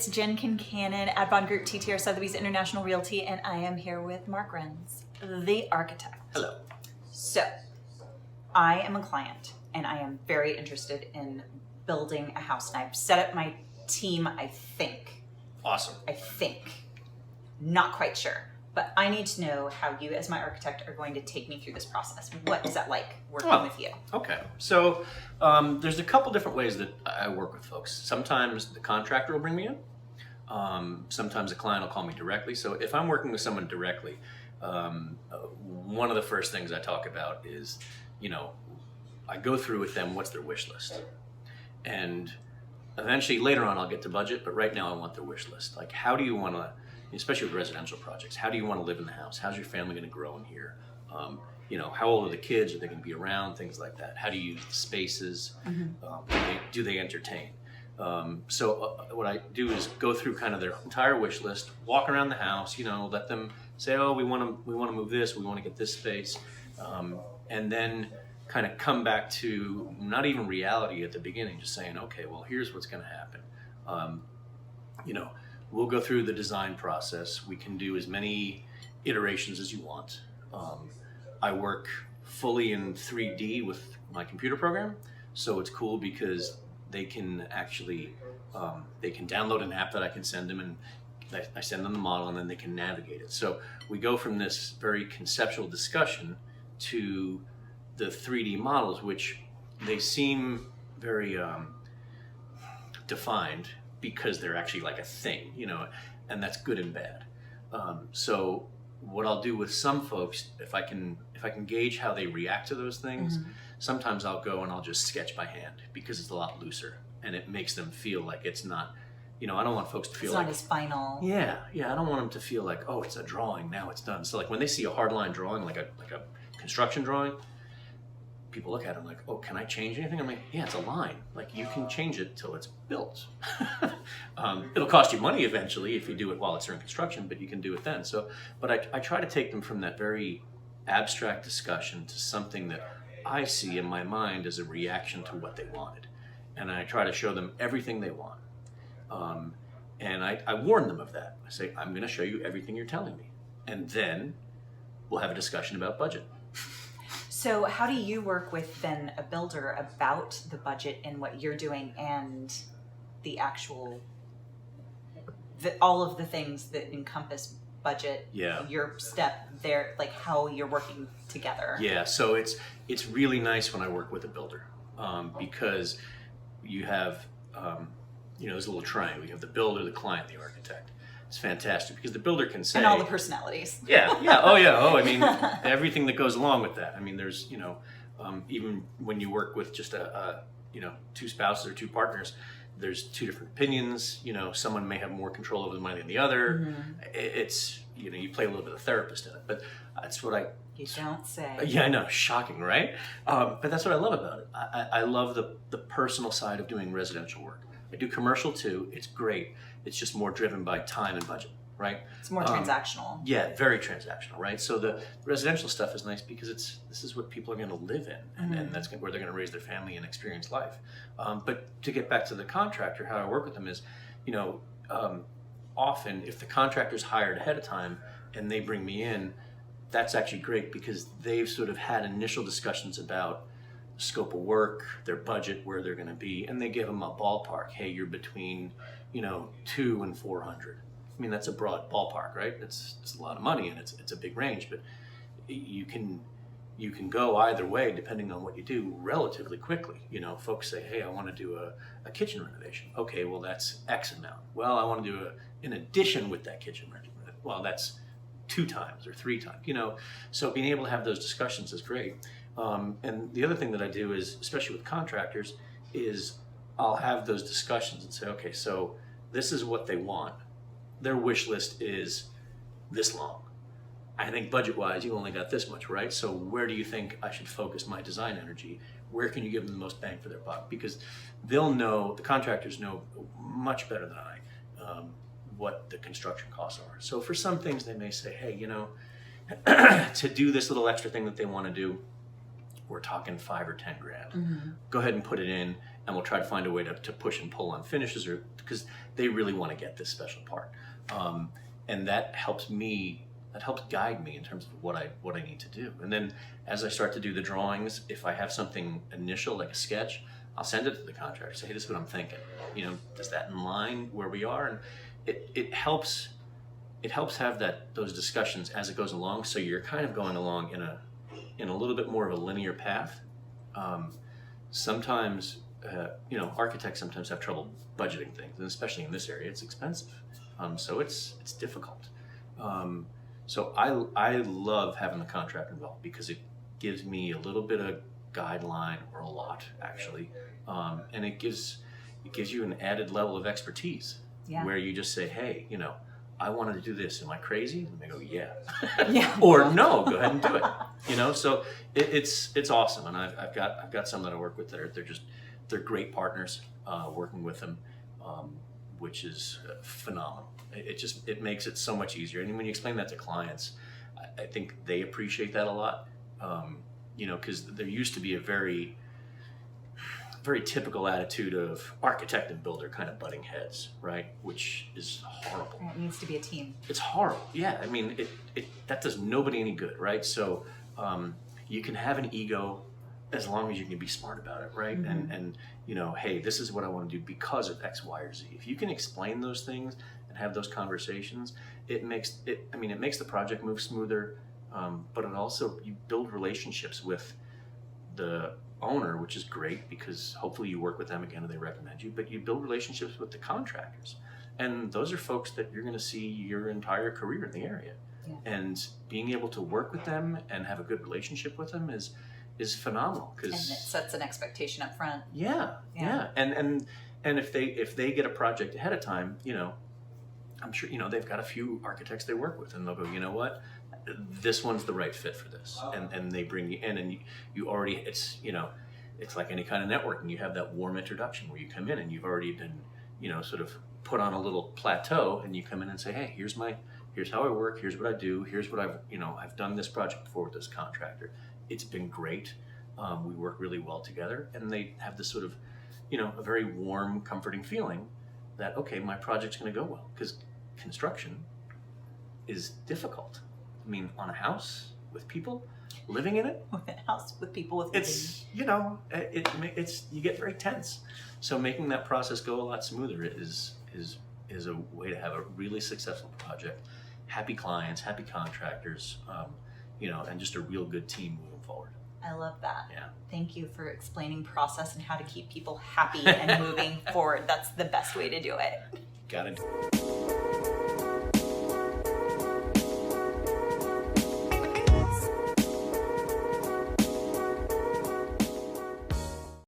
It's Jen Kincannon at Bond Group TTR Sotheby's International Realty, and I am here with Mark Renz, the architect. Hello. So, I am a client, and I am very interested in building a house, and I've set up my team, I think. Awesome. Not quite sure. But I need to know how you, as my architect, are going to take me through this process. What is that like working with you? Okay. So there's a couple different ways that I work with folks. Sometimes the contractor will bring me in. Sometimes a client will call me directly. So if I'm working with someone directly, one of the first things I talk about is, I go through with them what's their wish list. And eventually later on I'll get to budget, but right now I want their wish list. Like, how do you want to, especially with residential projects, how do you want to live in the house? How's your family going to grow in here? How old are the kids? Are they going to be around? Things like that. How do you use the spaces? Do they entertain? So what I do is go through kind of their entire wish list, walk around the house, let them say, oh, we want to move this, we want to get this space, and then kind of come back to not even reality at the beginning, just saying, okay, well, here's what's going to happen. We'll go through the design process. We can do as many iterations as you want. I work fully in 3D with my computer program, so it's cool because they can actually they can download an app that I can send them, and I send them the model, and then they can navigate it. So we go from this very conceptual discussion to the 3D models, which they seem very defined, because they're actually like a thing, and that's good and bad. So what I'll do with some folks, if I can gauge how they react to those things, sometimes I'll go and I'll just sketch by hand, because it's a lot looser and it makes them feel like it's not, I don't want folks to feel it's like not as final. Yeah, I don't want them to feel like, oh, it's a drawing, now it's done. So like when they see a hardline drawing, like a construction drawing, people look at it like, oh, can I change anything? I'm like, yeah, it's a line. Like, you can change it till it's built. It'll cost you money eventually if you do it while it's during construction, but you can do it then. So, but I try to take them from that very abstract discussion to something that I see in my mind as a reaction to what they wanted. And I try to show them everything they want. And I warn them of that. I say, I'm going to show you everything you're telling me. And then we'll have a discussion about budget. So how do you work with then a builder about the budget and what you're doing and the actual, all of the things that encompass budget, your step there, like how you're working together? Yeah, so it's really nice when I work with a builder, because you have, there's a little triangle. You have the builder, the client, the architect. It's fantastic because the builder can say, and all the personalities. I mean, everything that goes along with that. I mean, there's even when you work with just two spouses or two partners, there's two different opinions. Someone may have more control over the money than the other. It's you play a little bit of therapist in it, but that's what you don't say. Yeah, I know, shocking, right? But that's what I love about it. I love the personal side of doing residential work. I do commercial too. It's great. It's just more driven by time and budget, right? It's more transactional. Yeah, very transactional, right? So the residential stuff is nice because this is what people are going to live in, and that's where they're going to raise their family and experience life. But to get back to the contractor, how I work with them is, often if the contractor's hired ahead of time and they bring me in, that's actually great because they've sort of had initial discussions about scope of work, their budget, where they're going to be, and they give them a ballpark. Hey, you're between, 2 and 400. I mean, that's a broad ballpark, right? It's a lot of money and it's a big range, but you can go either way depending on what you do relatively quickly. Folks say, hey, I want to do a kitchen renovation. Okay, well, that's X amount. Well, I want to do an addition with that kitchen renovation. Well, that's 2 times or 3 times, So being able to have those discussions is great. And the other thing that I do is, especially with contractors, is I'll have those discussions and say, okay, so this is what they want. Their wish list is this long. I think budget-wise, you only got this much, right? So where do you think I should focus my design energy? Where can you give them the most bang for their buck? Because they'll know, the contractors know much better than I, what the construction costs are. So for some things, they may say, hey, to do this little extra thing that they want to do, we're talking $5 or $10 grand. Go ahead and put it in. and we'll try to find a way to push and pull on finishes, or because they really want to get this special part, and that helps guide me in terms of what I need to do. And then as I start to do the drawings, if I have something initial like a sketch, I'll send it to the contractor, say, hey, this is what I'm thinking, is that in line where we are? And it helps have those discussions as it goes along, so you're kind of going along in a little bit more of a linear path. Sometimes architects sometimes have trouble budgeting things, and especially in this area, it's expensive. So it's difficult. So I love having the contractor involved because it gives me a little bit of guideline, or a lot actually, and it gives you an added level of expertise. Yeah. Where you just say, hey, I wanted to do this. Am I crazy? And they go, yeah. Yeah. Or no, go ahead and do it. So it's awesome, and I've got some that I work with that are they're great partners. Working with them, which is phenomenal. It makes it so much easier. And when you explain that to clients, I think they appreciate that a lot. Because there used to be a very, very typical attitude of architect and builder kind of butting heads, right? Which is horrible. It needs to be a team. It's horrible. Yeah, I mean, that does nobody any good, right? So you can have an ego as long as you can be smart about it, right? Mm-hmm. And hey, this is what I want to do because of X, Y, or Z. If you can explain those things and have those conversations, it makes the project move smoother. But it also, you build relationships with the owner, which is great because hopefully you work with them again and they recommend you, but you build relationships with the contractors. And those are folks that you're going to see your entire career in the area. Yeah. And being able to work with them and have a good relationship with them is phenomenal. And it sets an expectation up front. Yeah. And if they get a project ahead of time, I'm sure, they've got a few architects they work with, and they'll go, you know what? This one's the right fit for this. And they bring you in, and you already, it's like any kind of networking. You have that warm introduction where you come in and you've already been, sort of put on a little plateau, and you come in and say, hey, here's how I work. Here's what I do. Here's what I've done this project before with this contractor. It's been great. We work really well together, and they have this sort of, a very warm, comforting feeling that, okay, my project's going to go well, because construction is difficult. I mean, on a house with people living in it, With a house with people with it's you get very tense. So making that process go a lot smoother is a way to have a really successful project, happy clients, happy contractors, and just a real good team moving forward. I love that. Yeah. Thank you for explaining process and how to keep people happy and moving forward. That's the best way to do it. Got it.